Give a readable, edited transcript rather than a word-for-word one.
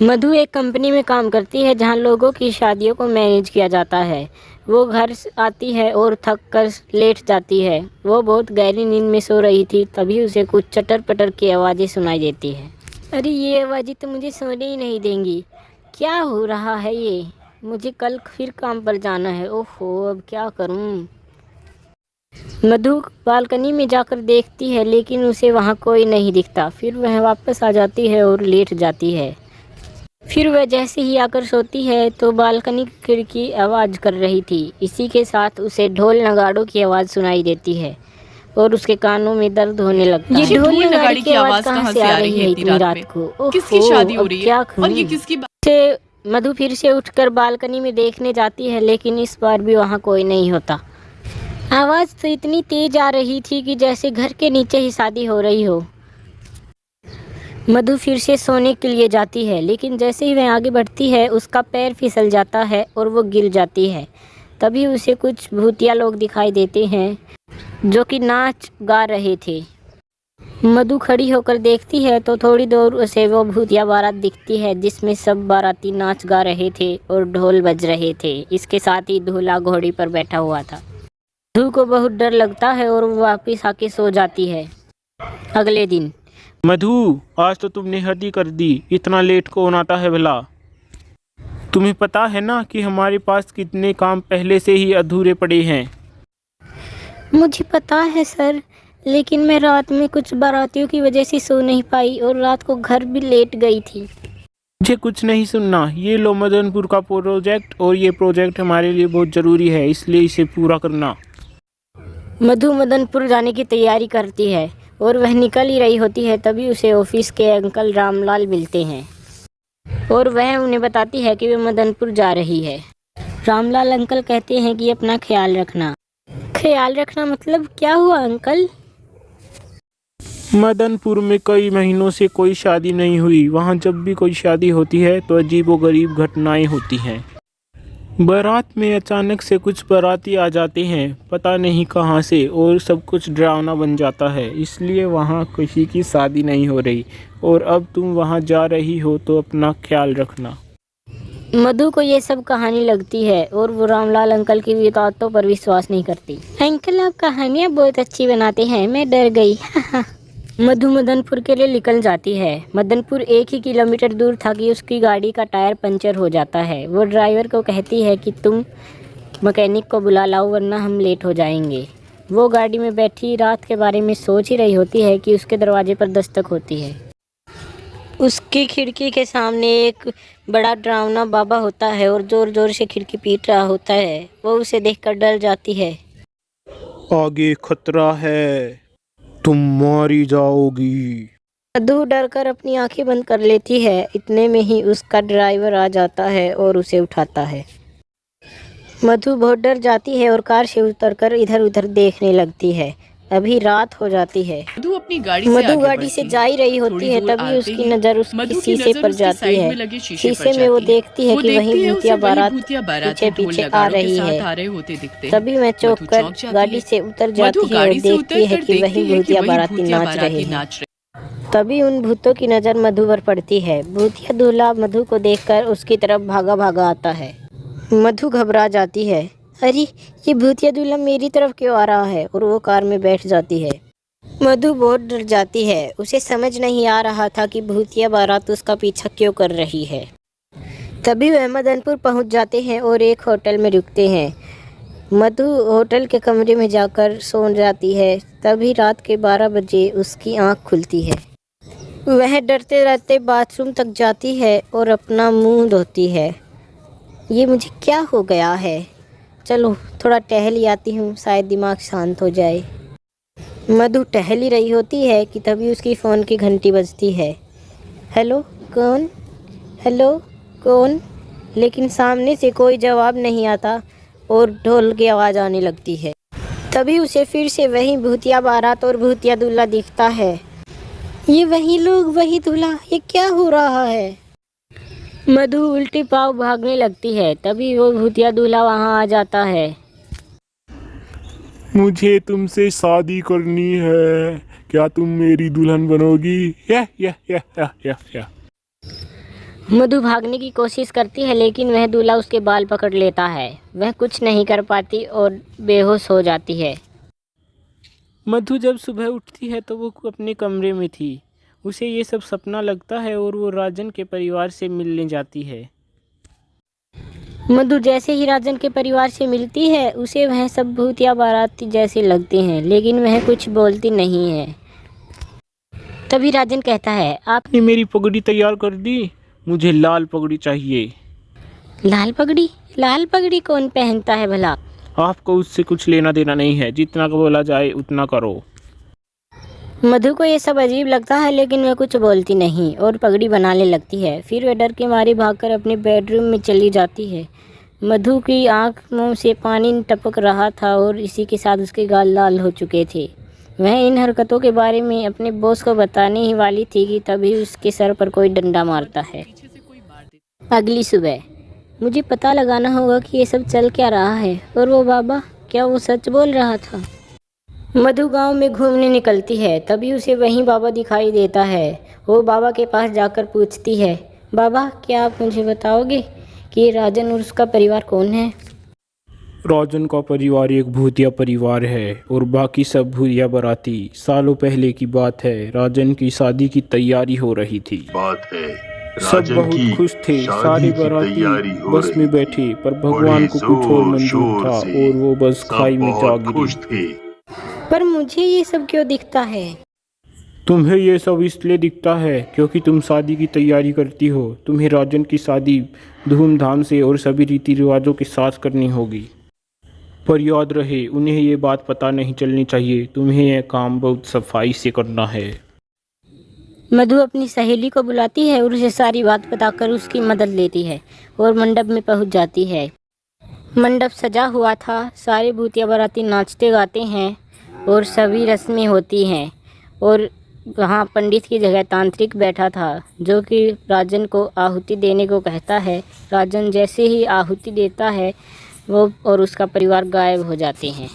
मधु एक कंपनी में काम करती है जहां लोगों की शादियों को मैनेज किया जाता है। वो घर आती है और थक कर लेट जाती है। वो बहुत गहरी नींद में सो रही थी, तभी उसे कुछ चटर पटर की आवाज़ें सुनाई देती है। अरे ये आवाज़ें तो मुझे सोने ही नहीं देंगी। क्या हो रहा है ये? मुझे कल फिर काम पर जाना है। ओहो, अब क्या करूं? मधु बालकनी में जाकर देखती है, लेकिन उसे वहां कोई नहीं दिखता। फिर वह वापस आ जाती है और लेट जाती है। फिर वह जैसे ही आकर सोती है तो बालकनी की खिड़की आवाज़ कर रही थी। इसी के साथ उसे ढोल नगाड़ों की आवाज़ सुनाई देती है और उसके कानों में दर्द होने लगता है। ये ढोल नगाड़ी की आवाज़ कहाँ से आ रही है इतनी रात को? किसकी ओहो, शादी हो अब रही है? क्या और ये करूं? किसकी से मधु फिर से उठकर बालकनी में देखने जाती है, लेकिन इस बार भी वहाँ कोई नहीं होता। आवाज़ तो इतनी तेज आ रही थी कि जैसे घर के नीचे ही शादी हो रही हो। मधु फिर से सोने के लिए जाती है, लेकिन जैसे ही वह आगे बढ़ती है उसका पैर फिसल जाता है और वो गिर जाती है। तभी उसे कुछ भूतिया लोग दिखाई देते हैं जो कि नाच गा रहे थे। मधु खड़ी होकर देखती है तो थोड़ी दूर उसे वो भूतिया बारात दिखती है जिसमें सब बाराती नाच गा रहे थे और ढोल बज रहे थे। इसके साथ ही दूल्हा घोड़ी पर बैठा हुआ था। मधु को बहुत डर लगता है और वो वापस आके सो जाती है। अगले दिन मधु, आज तो तुमने हद ही कर दी। इतना लेट कौन आता है भला? तुम्हें पता है ना कि हमारे पास कितने काम पहले से ही अधूरे पड़े हैं। मुझे पता है सर, लेकिन मैं रात में कुछ बारातियों की वजह से सो नहीं पाई और रात को घर भी लेट गई थी। मुझे कुछ नहीं सुनना। ये लो मदनपुर का प्रोजेक्ट, और ये प्रोजेक्ट हमारे लिए बहुत ज़रूरी है, इसलिए इसे पूरा करना। मधु मदनपुर जाने की तैयारी करती है और वह निकल ही रही होती है, तभी उसे ऑफिस के अंकल रामलाल मिलते हैं और वह उन्हें बताती है कि वे मदनपुर जा रही है। रामलाल अंकल कहते हैं कि अपना ख्याल रखना। ख्याल रखना मतलब क्या हुआ अंकल? मदनपुर में कई महीनों से कोई शादी नहीं हुई। वहाँ जब भी कोई शादी होती है तो अजीबोगरीब घटनाएं होती हैं। बारात में अचानक से कुछ बाराती आ जाते हैं, पता नहीं कहाँ से, और सब कुछ डरावना बन जाता है। इसलिए वहाँ किसी की शादी नहीं हो रही, और अब तुम वहाँ जा रही हो तो अपना ख्याल रखना। मधु को ये सब कहानी लगती है और वो रामलाल अंकल की बातों पर विश्वास नहीं करती। अंकल, आप कहानियाँ बहुत अच्छी बनाते हैं, मैं डर गई। मधु मदनपुर के लिए निकल जाती है। मदनपुर 1 ही किलोमीटर दूर था कि उसकी गाड़ी का टायर पंचर हो जाता है। वो ड्राइवर को कहती है कि तुम मैकेनिक को बुला लाओ वरना हम लेट हो जाएंगे। वो गाड़ी में बैठी रात के बारे में सोच ही रही होती है कि उसके दरवाजे पर दस्तक होती है। उसकी खिड़की के सामने एक बड़ा डरावना बाबा होता है और जोर जोर से खिड़की पीट रहा होता है। वो उसे देखकर डर जाती है। आगे खतरा है, तुम मारी जाओगी। मधु डर कर अपनी आंखें बंद कर लेती है। इतने में ही उसका ड्राइवर आ जाता है और उसे उठाता है। मधु बहुत डर जाती है और कार से उतरकर इधर उधर देखने लगती है। अभी रात हो जाती है। मधु अपनी गाड़ी से जा ही रही होती है, तभी उसकी नज़र उसकी शीशे पर जाती है। शीशे में वो देखती है कि वही भूतिया बारात पीछे पीछे आ रही है। तभी वह चौंक कर गाड़ी से उतर जाती है और देखती है कि वही भूतिया बाराती नाच रहे हैं। तभी उन भूतों की नज़र मधु पर पड़ती है। भूतिया दूल्हा मधु को देखकर उसकी तरफ भागा भागा आता है। मधु घबरा जाती है। अरे, ये भूतिया दूल्हा मेरी तरफ क्यों आ रहा है? और वो कार में बैठ जाती है। मधु बहुत डर जाती है। उसे समझ नहीं आ रहा था कि भूतिया बारात उसका पीछा क्यों कर रही है। तभी वह मदनपुर पहुंच जाते हैं और एक होटल में रुकते हैं। मधु होटल के कमरे में जाकर सो जाती है। तभी रात के 12 बजे उसकी आंख खुलती है। वह डरते डरते बाथरूम तक जाती है और अपना मुंह धोती है। ये मुझे क्या हो गया है? चलो थोड़ा टहल ही आती हूँ, शायद दिमाग शांत हो जाए। मधु टहल ही रही होती है कि तभी उसकी फ़ोन की घंटी बजती है। हेलो कौन? हेलो कौन? लेकिन सामने से कोई जवाब नहीं आता और ढोल की आवाज़ आने लगती है। तभी उसे फिर से वही भूतिया बारात और भूतिया दूल्हा दिखता है। ये वही लोग, वही दूल्हा, ये क्या हो रहा है? मधु उल्टी पाँव भागने लगती है। तभी वो भूतिया दूल्हा वहाँ आ जाता है। मुझे तुमसे शादी करनी है, क्या तुम मेरी दुल्हन बनोगी? या। मधु भागने की कोशिश करती है लेकिन वह दूल्हा उसके बाल पकड़ लेता है। वह कुछ नहीं कर पाती और बेहोश हो जाती है। मधु जब सुबह उठती है तो वो अपने कमरे में थी। उसे ये सब सपना लगता है और वो राजन के परिवार से मिलने जाती है। मधु जैसे ही राजन के परिवार से मिलती है उसे वह सब भूतिया बाराती जैसे लगते हैं लेकिन वह कुछ बोलती नहीं है। तभी राजन कहता है, आपने मेरी पगड़ी तैयार कर दी? मुझे लाल पगड़ी चाहिए। लाल पगड़ी? लाल पगड़ी कौन पहनता है भला? आपको उससे कुछ लेना देना नहीं है, जितना बोला जाए उतना करो। मधु को ये सब अजीब लगता है लेकिन वह कुछ बोलती नहीं और पगड़ी बनाने लगती है। फिर वह डर के मारे भागकर अपने बेडरूम में चली जाती है। मधु की आंख मुंह से पानी टपक रहा था और इसी के साथ उसके गाल लाल हो चुके थे। वह इन हरकतों के बारे में अपने बॉस को बताने ही वाली थी कि तभी उसके सर पर कोई डंडा मारता है। अगली सुबह मुझे पता लगाना होगा कि ये सब चल क्या रहा है और वो बाबा, क्या वो सच बोल रहा था? मधु गांव में घूमने निकलती है। तभी उसे वहीं बाबा दिखाई देता है। वो बाबा के पास जाकर पूछती है, बाबा क्या आप मुझे बताओगे कि राजन और उसका परिवार कौन है? राजन का परिवार एक भूतिया परिवार है और बाकी सब भूतिया बाराती। सालों पहले की बात है, राजन की शादी की तैयारी हो रही थी। सब बहुत खुश थे। सारे बाराती बस में बैठे पर भगवान को कुछ और मंजूर था और वो बस खाई में जा गिरी। पर मुझे ये सब क्यों दिखता है? तुम्हें ये सब इसलिए दिखता है क्योंकि तुम शादी की तैयारी करती हो। तुम्हें राजन की शादी धूमधाम से और सभी रीति रिवाजों के साथ करनी होगी। पर याद रहे, उन्हें ये बात पता नहीं चलनी चाहिए। तुम्हें यह काम बहुत सफाई से करना है। मधु अपनी सहेली को बुलाती है और उसे सारी बात बताकर उसकी मदद लेती है और मंडप में पहुंच जाती है। मंडप सजा हुआ था। सारे भूतिया बाराती नाचते गाते हैं और सभी रस्में होती हैं और वहाँ पंडित की जगह तांत्रिक बैठा था जो कि राजन को आहुति देने को कहता है। राजन जैसे ही आहुति देता है वो और उसका परिवार गायब हो जाते हैं।